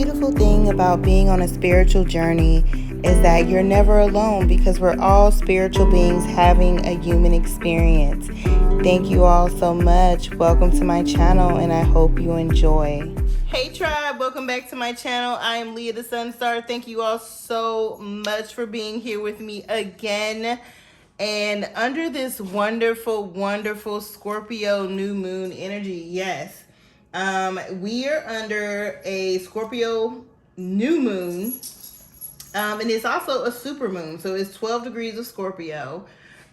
beautiful thing about being on a spiritual journey is that you're never alone because we're all spiritual beings having a human experience. Thank you all so much. Welcome to my channel and I hope you enjoy. Hey tribe, welcome back to my channel. I am Lia the Sunstar. Thank you all so much for being here with me again. And under this wonderful, wonderful Scorpio new moon energy, yes. We are under a Scorpio new moon, and it's also a super moon. So it's 12 degrees of Scorpio,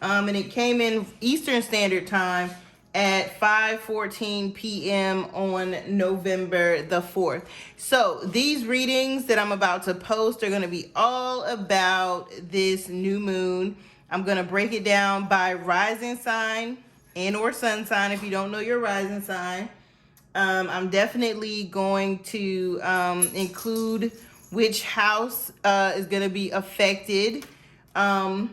and it came in Eastern Standard Time at 5:14 p.m. on November the 4th. So these readings that I'm about to post are going to be all about this new moon. I'm going to break it down by rising sign and or sun sign if you don't know your rising sign. I'm definitely going to include which house is going to be affected in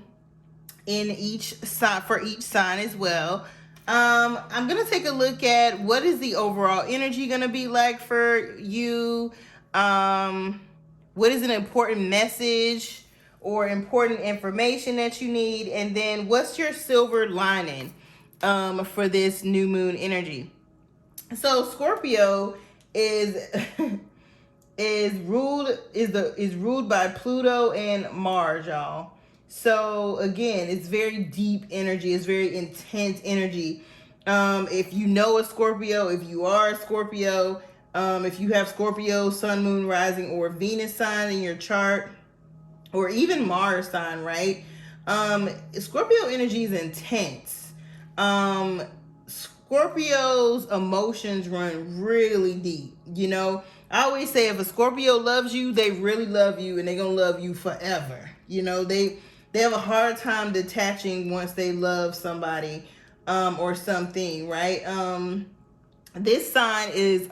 each sign, for each sign as well. I'm going to take a look at what is the overall energy going to be like for you. What is an important message or important information that you need? And then what's your silver lining for this new moon energy? So Scorpio is ruled by Pluto and Mars, y'all. So again, it's very deep energy. It's very intense energy. If you know a Scorpio, if you are a Scorpio, if you have Scorpio, Sun, Moon, Rising, or Venus sign in your chart, or even Mars sign, right? Scorpio energy is intense. Scorpio's emotions run really deep. You know, I always say if a Scorpio loves you, they really love you and they're going to love you forever. You know, they have a hard time detaching once they love somebody or something, right? This sign is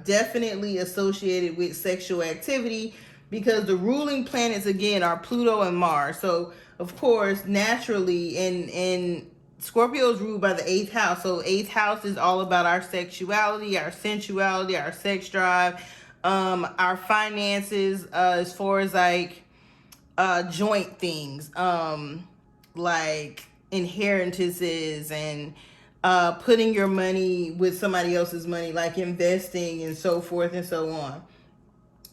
definitely associated with sexual activity because the ruling planets, again, are Pluto and Mars. So, of course, naturally, in Scorpio is ruled by the 8th house. So 8th house is all about our sexuality, our sensuality, our sex drive, our finances, as far as like joint things, like inheritances and putting your money with somebody else's money, like investing and so forth and so on.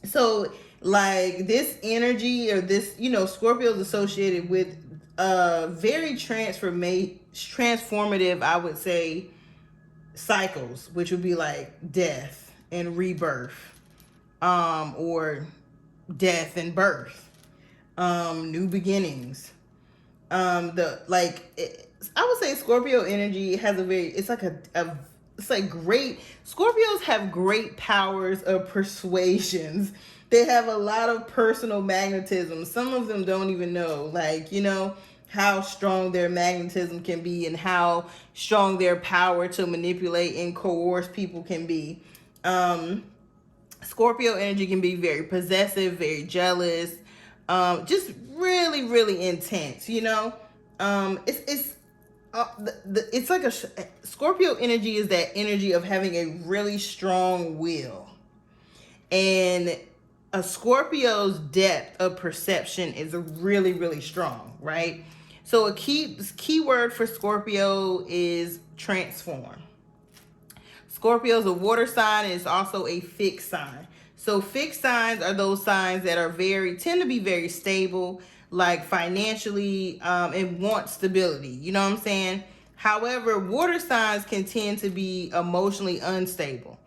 So like this energy or this, you know, Scorpio is associated with very transformative, I would say, cycles, which would be like death and rebirth, or death and birth, new beginnings. I would say Scorpio energy has it's like great, Scorpios have great powers of persuasions. They have a lot of personal magnetism. Some of them don't even know, like, you know, how strong their magnetism can be and how strong their power to manipulate and coerce people can be. Scorpio energy can be very possessive, very jealous, just really, really intense, you know? It's like Scorpio energy is that energy of having a really strong will. And a Scorpio's depth of perception is really, really strong, right? So a key word for Scorpio is transform. Scorpio is a water sign and it's also a fixed sign. So fixed signs are those signs that tend to be very stable, like financially, and want stability. You know what I'm saying? However, water signs can tend to be emotionally unstable.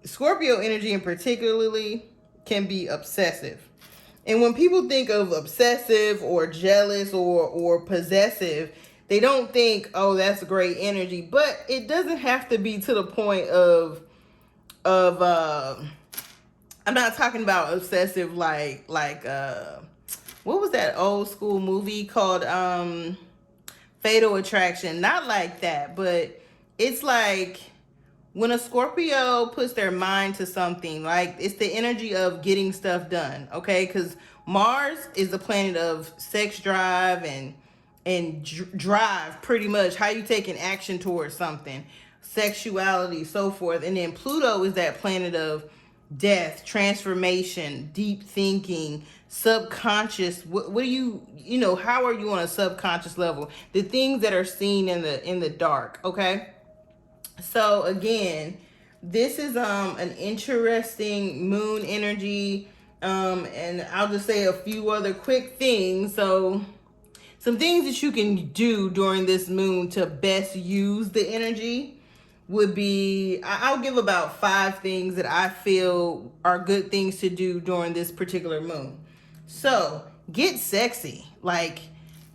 Scorpio energy in particularly can be obsessive. And when people think of obsessive or jealous or possessive, they don't think, oh, that's great energy. But it doesn't have to be to the point of I'm not talking about obsessive like what was that old school movie called Fatal Attraction? Not like that, but it's like when a Scorpio puts their mind to something, like it's the energy of getting stuff done, okay? Because Mars is the planet of sex drive and drive, pretty much how you take an action towards something, sexuality, so forth. And then Pluto is that planet of death, transformation, deep thinking, subconscious. What do you know, how are you on a subconscious level? The things that are seen in the dark, okay? So again, this is an interesting moon energy, and I'll just say a few other quick things. So some things that you can do during this moon to best use the energy would be, I'll give about 5 things that I feel are good things to do during this particular moon. So get sexy. Like,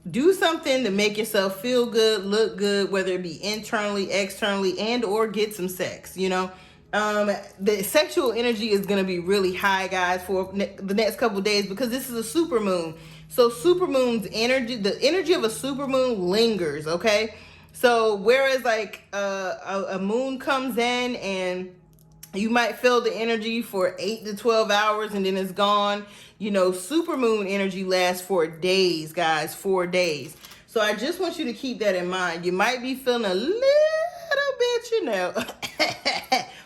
do something to make yourself feel good, look good, whether it be internally, externally, and or get some sex, you know. The sexual energy is going to be really high, guys, for the next couple days, because this is a super moon. So super moon's energy, the energy of a super moon lingers, okay? So whereas like a moon comes in and you might feel the energy for 8 to 12 hours and then it's gone. You know, supermoon energy lasts for days, guys, 4 days. So I just want you to keep that in mind. You might be feeling a little bit, you know,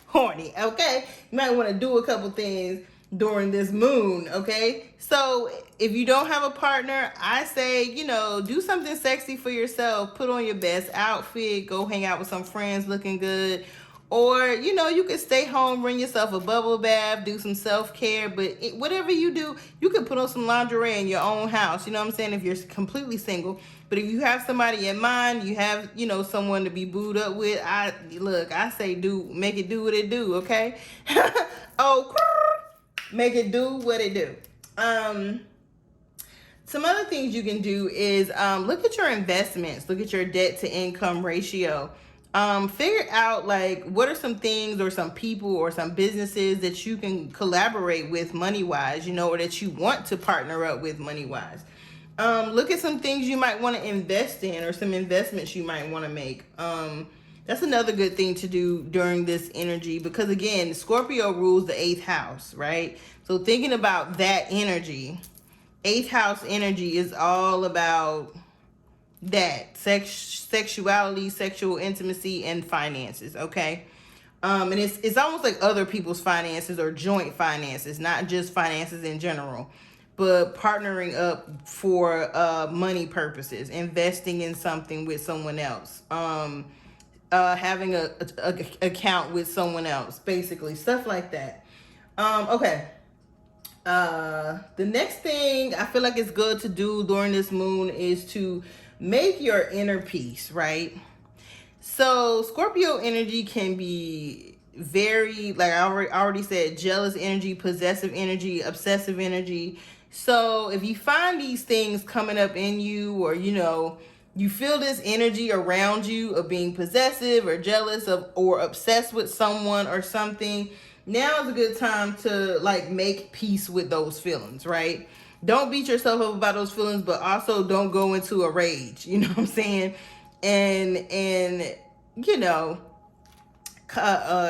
horny, okay? You might want to do a couple things during this moon, okay? So if you don't have a partner, I say, you know, do something sexy for yourself. Put on your best outfit, go hang out with some friends looking good. Or, you know, you could stay home, bring yourself a bubble bath, do some self-care. But whatever you do, you could put on some lingerie in your own house. You know what I'm saying? If you're completely single. But if you have somebody in mind, you have, you know, someone to be booed up with. I say make it do what it do, okay? Oh, make it do what it do. Some other things you can do is look at your investments. Look at your debt to income ratio. Figure out like what are some things or some people or some businesses that you can collaborate with money wise, you know, or that you want to partner up with money wise. Look at some things you might want to invest in or some investments you might want to make. That's another good thing to do during this energy, because again, Scorpio rules the 8th house, right? So thinking about that energy, 8th house energy is all about that sexuality, sexual intimacy, and finances, okay? And it's almost like other people's finances or joint finances, not just finances in general, but partnering up for money purposes, investing in something with someone else, having a account with someone else, basically stuff like that. Okay. The next thing I feel like it's good to do during this moon is to make your inner peace, right? So Scorpio energy can be very, like I already said, jealous energy, possessive energy, obsessive energy. So if you find these things coming up in you, or you know, you feel this energy around you of being possessive or jealous of or obsessed with someone or something, now is a good time to like make peace with those feelings, right? Don't beat yourself up about those feelings, but also don't go into a rage, you know what I'm saying? And you know,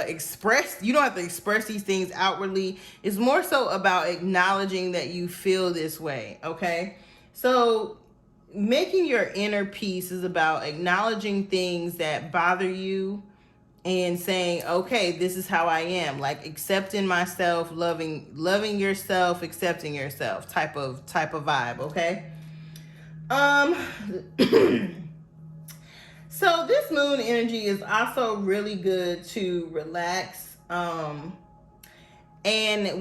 express, you don't have to express these things outwardly. It's more so about acknowledging that you feel this way, okay? So making your inner peace is about acknowledging things that bother you and saying, okay, this is how I am, like accepting myself, loving yourself, accepting yourself type of vibe, okay? So this moon energy is also really good to relax. And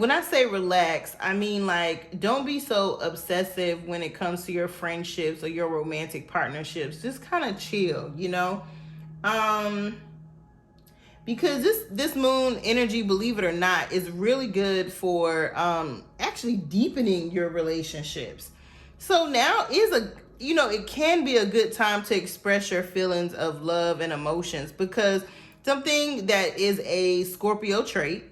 when I say relax, I mean like don't be so obsessive when it comes to your friendships or your romantic partnerships. Just kind of chill, you know? Because this moon energy, believe it or not, is really good for actually deepening your relationships. So now is a, you know, it can be a good time to express your feelings of love and emotions, because something that is a Scorpio trait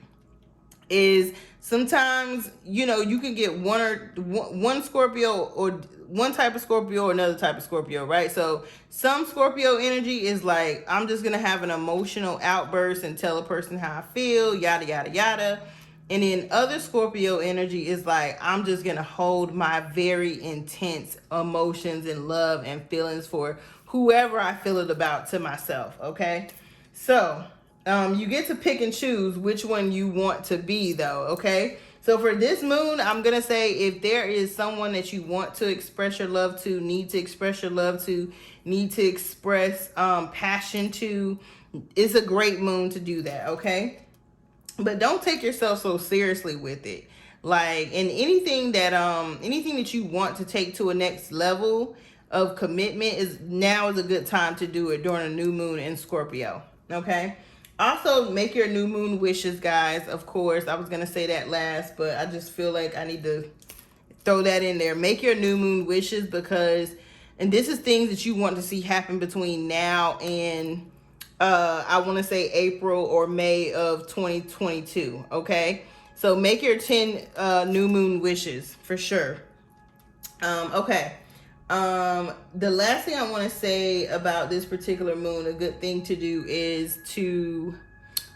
is sometimes, you know, you can get one Scorpio or one type of Scorpio or another type of Scorpio, right? So some Scorpio energy is like, I'm just gonna have an emotional outburst and tell a person how I feel, yada yada yada. And then other Scorpio energy is like, I'm just gonna hold my very intense emotions and love and feelings for whoever I feel it about to myself, okay? So You get to pick and choose which one you want to be, though, okay? So for this moon, I'm going to say if there is someone that you want to express your love to, need to express your love to, need to express passion to, it's a great moon to do that, okay? But don't take yourself so seriously with it. Like, in anything that you want to take to a next level of commitment, is a good time to do it during a new moon in Scorpio, okay? Also, make your new moon wishes, guys. Of course, I was gonna say that last, but I just feel like I need to throw that in there. Make your new moon wishes, because, and this is things that you want to see happen between now and I want to say April or May of 2022. Okay, so make your 10 new moon wishes for sure. Okay. The last thing I want to say about this particular moon, a good thing to do is to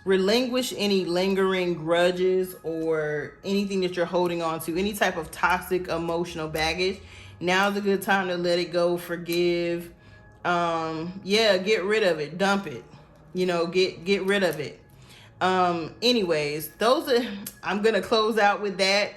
relinquish any lingering grudges or anything that you're holding on to, any type of toxic emotional baggage. Now's a good time to let it go, forgive. Yeah, get rid of it, dump it. Get rid of it. Anyways, those are, I'm gonna close out with that.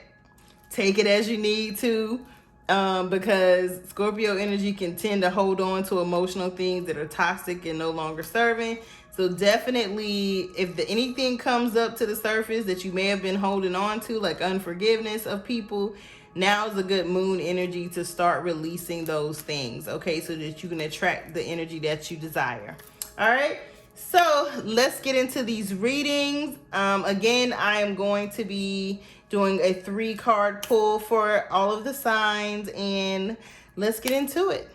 Take it as you need to, because Scorpio energy can tend to hold on to emotional things that are toxic and no longer serving. So definitely, if anything comes up to the surface that you may have been holding on to, like unforgiveness of people, now is a good moon energy to start releasing those things, okay, so that you can attract the energy that you desire. All right, so let's get into these readings. Again, I am going to be doing a 3-card pull for all of the signs, and let's get into it.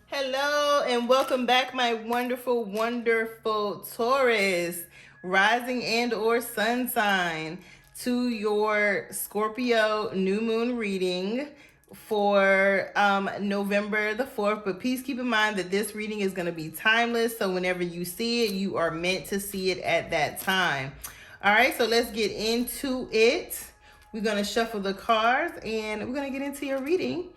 Hello and welcome back, my wonderful, wonderful Taurus rising and or sun sign, to your Scorpio new moon reading for November the 4th. But please keep in mind that this reading is going to be timeless, so whenever you see it, you are meant to see it at that time. All right, so let's get into it. We're going to shuffle the cards and we're going to get into your reading.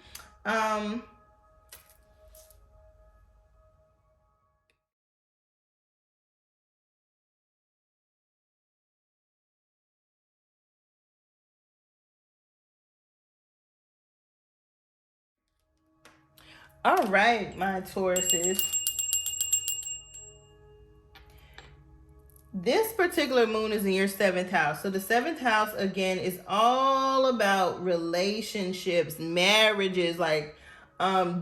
All right, my Tauruses. This particular moon is in your 7th house. So the 7th house, again, is all about relationships, marriages, like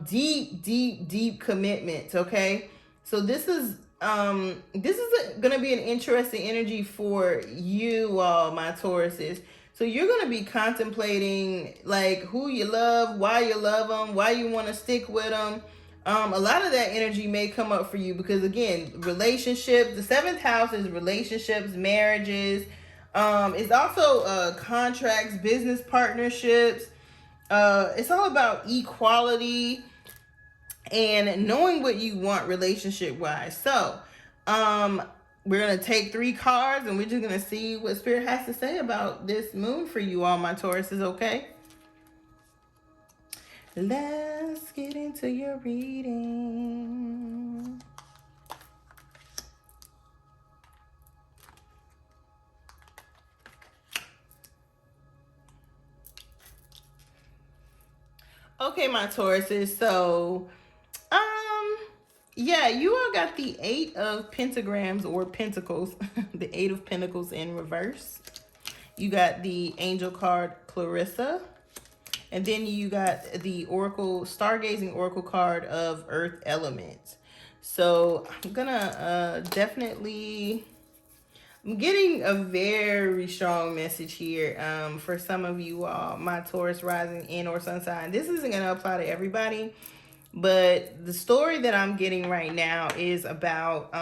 deep commitments, okay? So this is gonna be an interesting energy for you all, my Tauruses. So you're gonna be contemplating like who you love, why you love them, why you want to stick with them. A lot of that energy may come up for you because, again, relationships, the 7th house is relationships, marriages. It's also contracts, business partnerships. It's all about equality and knowing what you want relationship wise. So we're going to take 3 cards and we're just going to see what Spirit has to say about this moon for you all, my Tauruses, okay? Let's get into your reading. Okay, my Tauruses. So, yeah, you all got the 8 of pentagrams or pentacles, the 8 of pentacles in reverse. You got the angel card Clarissa. And then you got the Oracle, Stargazing Oracle card of Earth Element. So I'm gonna I'm getting a very strong message here for some of you all, my Taurus rising and or sun sign. This isn't gonna apply to everybody, but the story that I'm getting right now is about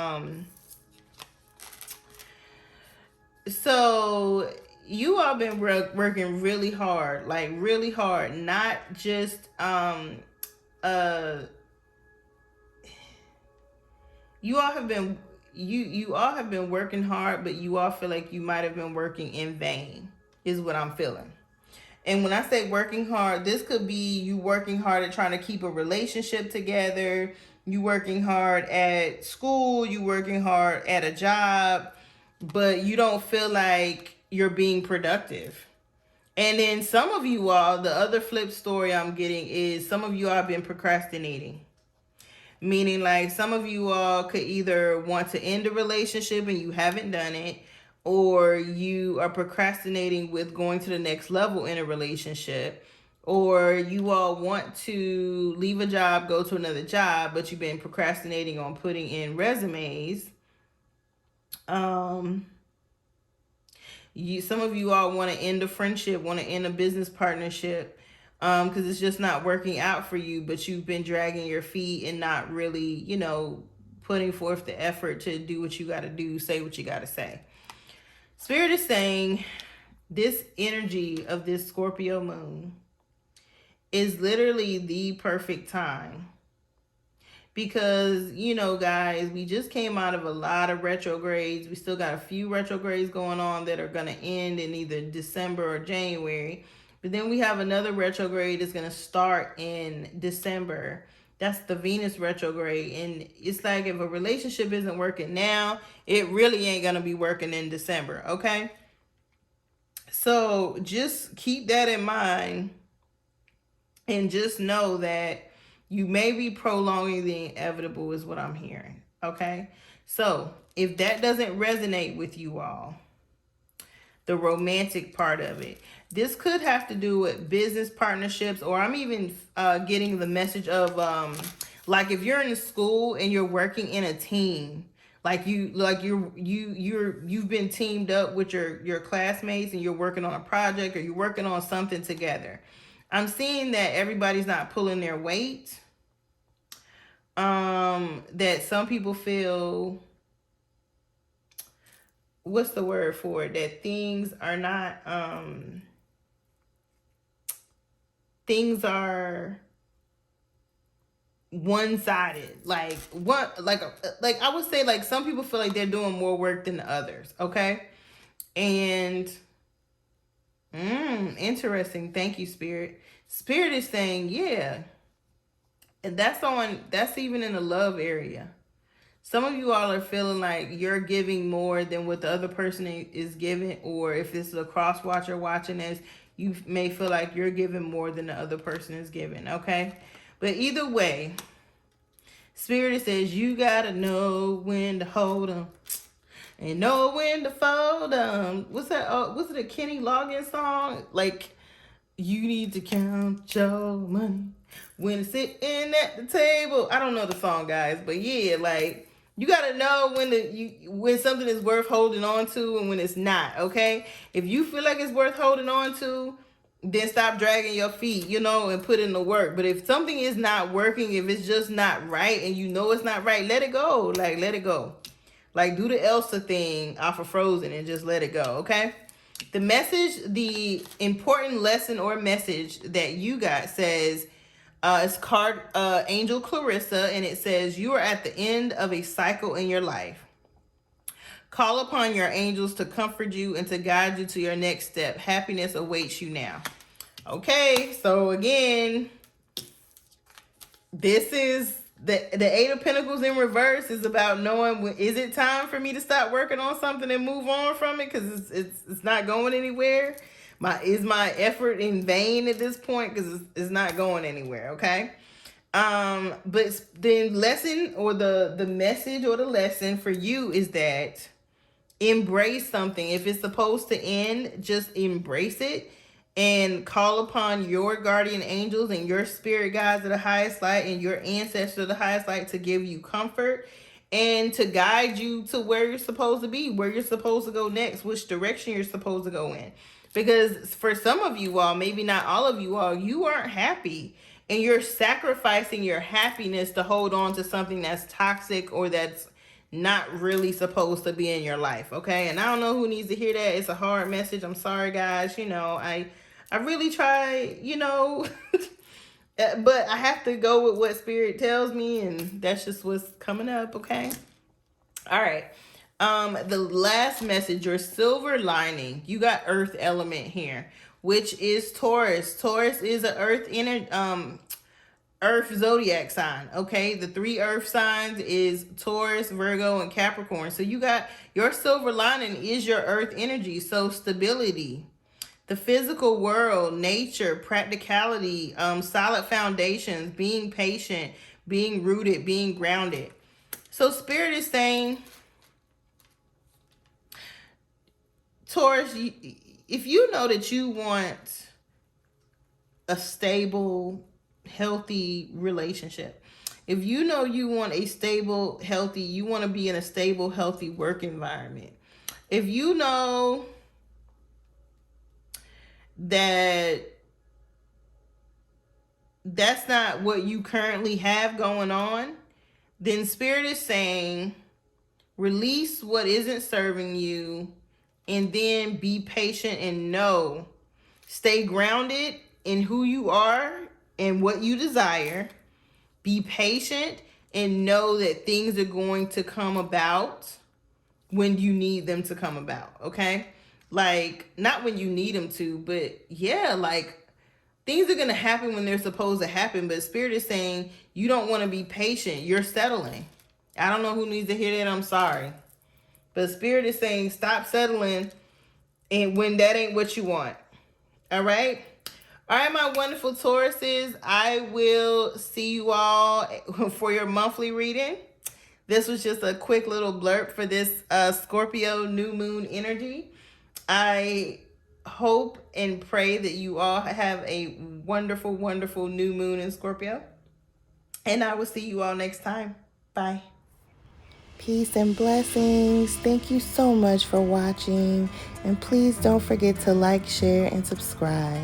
so you all been working really hard, like really hard, not just you all have been you all have been working hard, but you all feel like you might have been working in vain, is what I'm feeling. And when I say working hard, this could be you working hard at trying to keep a relationship together, You working hard at school, you working hard at a job, but you don't feel like you're being productive. And then some of you all, the other flip story I'm getting is some of you all have been procrastinating. Meaning, like, some of you all could either want to end a relationship and you haven't done it, or you are procrastinating with going to the next level in a relationship, or you all want to leave a job, go to another job, but you've been procrastinating on putting in resumes. Some of you all want to end a friendship, want to end a business partnership, because it's just not working out for you, but you've been dragging your feet and not really, putting forth the effort to do what you got to do, say what you got to say. Spirit is saying this energy of this Scorpio moon is literally the perfect time. Because, guys, we just came out of a lot of retrogrades. We still got a few retrogrades going on that are going to end in either December or January. But then we have another retrograde that's going to start in December. That's the Venus retrograde. And it's like, if a relationship isn't working now, it really ain't going to be working in December, okay? So just keep that in mind, and just know that you may be prolonging the inevitable is what I'm hearing, okay? So if that doesn't resonate with you all, the romantic part of it, this could have to do with business partnerships, or I'm even getting the message of like, if you're in school and you're working in a team, you've been teamed up with your classmates and you're working on a project or you're working on something together. I'm seeing that everybody's not pulling their weight. That some people feel, what's the word for it? That things are not, things are one-sided. Like I would say, like, some people feel like they're doing more work than the others, okay? And interesting. Thank you, Spirit. Spirit is saying, yeah. And that's even in the love area. Some of you all are feeling like you're giving more than what the other person is giving, or if this is a cross watcher watching this, you may feel like you're giving more than the other person is giving, okay? But either way, Spirit says you gotta know when to hold them and know when to fold them. What's that? Was it a Kenny Loggins song? Like, you need to count your money when it's sitting at the table. I don't know the song, guys, but yeah, like, you gotta know when something is worth holding on to and when it's not, okay? If you feel like it's worth holding on to, then stop dragging your feet, and put in the work. But if something is not working, if it's just not right and you know it's not right, let it go. Like, let it go. Like, do the Elsa thing off of Frozen and just let it go, okay? The message, the important lesson or message that you got says, it's card Angel Clarissa, and it says, you are at the end of a cycle in your life. Call upon your angels to comfort you and to guide you to your next step. Happiness awaits you now. Okay, so again, this is the Eight of Pentacles in reverse is about knowing, is it time for me to stop working on something and move on from it because it's not going anywhere. Is my effort in vain at this point because it's not going anywhere, okay? But the lesson or the message or the lesson for you is that embrace something. If it's supposed to end, just embrace it and call upon your guardian angels and your spirit guides of the highest light and your ancestors of the highest light to give you comfort and to guide you to where you're supposed to be, where you're supposed to go next, which direction you're supposed to go in. Because for some of you all, maybe not all of you all, you aren't happy and you're sacrificing your happiness to hold on to something that's toxic or that's not really supposed to be in your life, okay? And I don't know who needs to hear that. It's a hard message. I'm sorry, guys. I really try, but I have to go with what Spirit tells me, and that's just what's coming up, okay? All right. The last message, your silver lining. You got Earth element here, which is Taurus. Taurus is an Earth earth zodiac sign. Okay, the 3 earth signs is Taurus, Virgo, and Capricorn. So you got your silver lining is your earth energy. So stability, the physical world, nature, practicality, solid foundations, being patient, being rooted, being grounded. So Spirit is saying, Taurus, if you know that you want a stable, healthy relationship, if you know you want a stable, healthy, you want to be in a stable, healthy work environment, if you know that that's not what you currently have going on, then Spirit is saying, release what isn't serving you, and then be patient and know. Stay grounded in who you are and what you desire. Be patient and know that things are going to come about when you need them to come about, okay? Like, not when you need them to, but yeah, like, things are going to happen when they're supposed to happen, but Spirit is saying you don't want to be patient. You're settling. I don't know who needs to hear that. I'm sorry. But Spirit is saying stop settling and when that ain't what you want. All right? All right, my wonderful Tauruses. I will see you all for your monthly reading. This was just a quick little blurb for this Scorpio new moon energy. I hope and pray that you all have a wonderful, wonderful new moon in Scorpio. And I will see you all next time. Bye. Peace and blessings. Thank you so much for watching. And please don't forget to like, share, and subscribe.